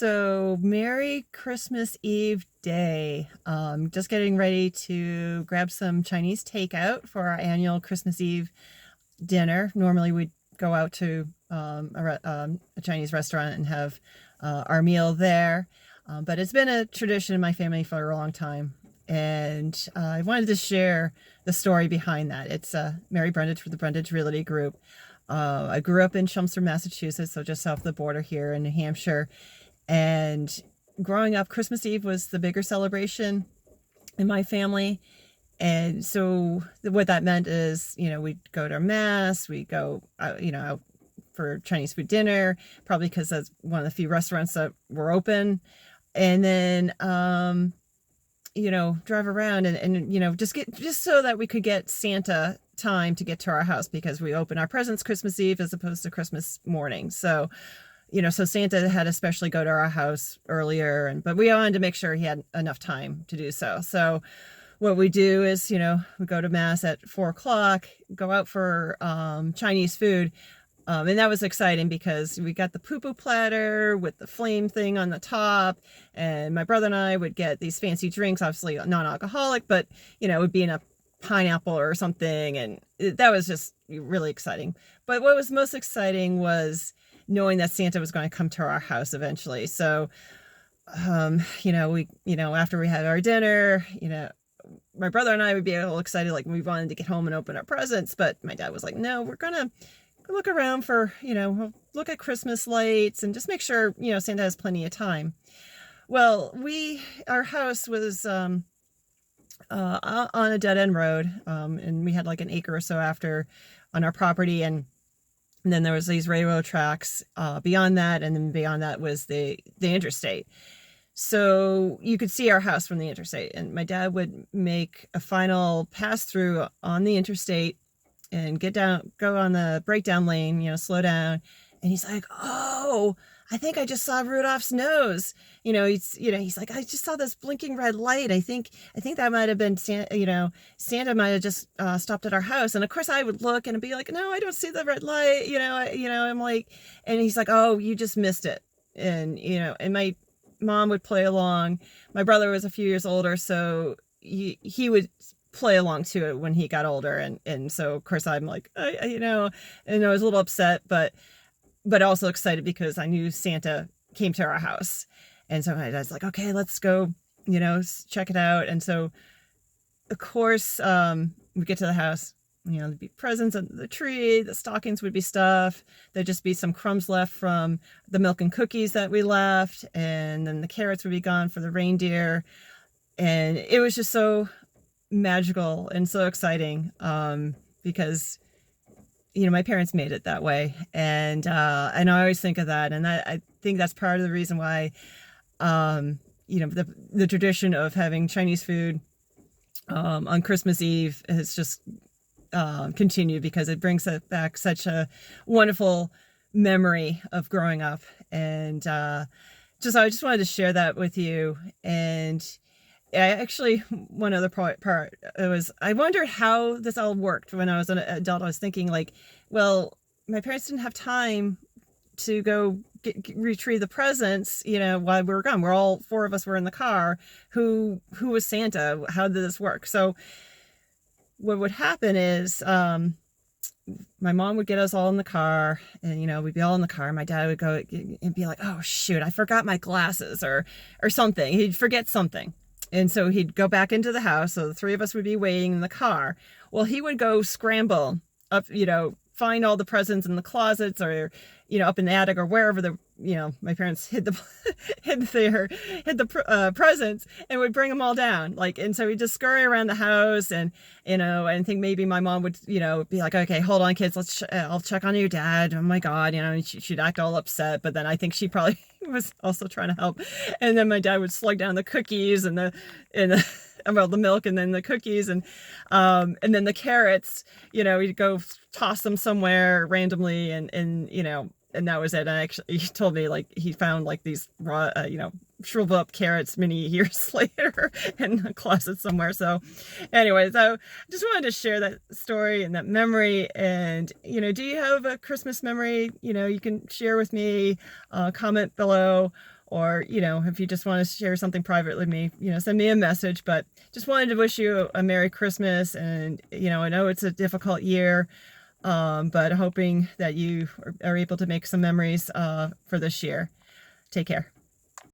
So Merry Christmas Eve day. Just getting ready to grab some Chinese takeout for our annual Christmas Eve dinner. Normally we'd go out to a Chinese restaurant and have our meal there. But it's been a tradition in my family for a long time. And I wanted to share the story behind that. It's Mary Brundage for the Brundage Realty Group. I grew up in Chelmsford, Massachusetts, so just south of the border here in New Hampshire. And growing up, Christmas Eve was the bigger celebration in my family. And so what that meant is, we'd go to mass, we'd go, out for Chinese food dinner, probably because that's one of the few restaurants that were open. And then, drive around and just so that we could get Santa time to get to our house, because we open our presents Christmas Eve as opposed to Christmas morning. So, so Santa had to especially go to our house earlier, but we wanted to make sure he had enough time to do so. So what we do is, we go to mass at 4:00, go out for Chinese food. And that was exciting because we got the poo-poo platter with the flame thing on the top, and my brother and I would get these fancy drinks, obviously non-alcoholic, but it would be in a pineapple or something, and that was just really exciting. But what was most exciting was knowing that Santa was going to come to our house eventually. So after we had our dinner, my brother and I would be a little excited, like we wanted to get home and open our presents, but my dad was like, no, we're gonna look around for, look at Christmas lights and just make sure, Santa has plenty of time. Well, our house was on a dead end road, and we had like an acre or so after on our property, and then there was these railroad tracks beyond that, and then beyond that was the interstate. So you could see our house from the interstate, and my dad would make a final pass through on the interstate and go on the breakdown lane, slow down. And he's like, oh, I think I just saw Rudolph's nose. He's like, I just saw this blinking red light. I think that might have been Santa, Santa might have just stopped at our house. And of course I would look and be like, no, I don't see the red light. I'm like, and he's like, oh, you just missed it. And, and my mom would play along. My brother was a few years older, so he would play along to it when he got older, and so of course I'm like, and I was a little upset, but also excited because I knew Santa came to our house. And so I was like, okay, let's go, check it out. And so of course we get to the house, there'd be presents under the tree, the stockings would be stuffed, there'd just be some crumbs left from the milk and cookies that we left, and then the carrots would be gone for the reindeer. And it was just so magical and so exciting, because my parents made it that way, and I always think of that, and I think that's part of the reason why the tradition of having Chinese food on Christmas Eve has just continued, because it brings back such a wonderful memory of growing up. And I just wanted to share that with you. And one other part, I wondered how this all worked when I was an adult. I was thinking like, well, my parents didn't have time to go retrieve the presents, while we were gone. We're all four of us were in the car. Who was Santa? How did this work? So what would happen is, my mom would get us all in the car, and we'd be all in the car. My dad would go and be like, oh shoot, I forgot my glasses or something. He'd forget something. And so he'd go back into the house. So the three of us would be waiting in the car. Well, he would go scramble up, find all the presents in the closets, or, up in the attic, or wherever my parents hid the presents, and would bring them all down. And so we'd just scurry around the house, and, and I think maybe my mom would, be like, okay, hold on kids, I'll check on your dad. Oh my God. And she'd act all upset, but then I think she probably was also trying to help. And then my dad would slug down the cookies and the milk, and then the cookies, and then the carrots, he'd go toss them somewhere randomly, and that was it. And actually, he told me he found these raw, shriveled up carrots many years later in the closet somewhere. So anyway, so I just wanted to share that story and that memory. And, do you have a Christmas memory, you can share with me, comment below, or, if you just want to share something privately with me, send me a message. But just wanted to wish you a Merry Christmas. And, I know it's a difficult year, but hoping that you are able to make some memories for this year. Take care.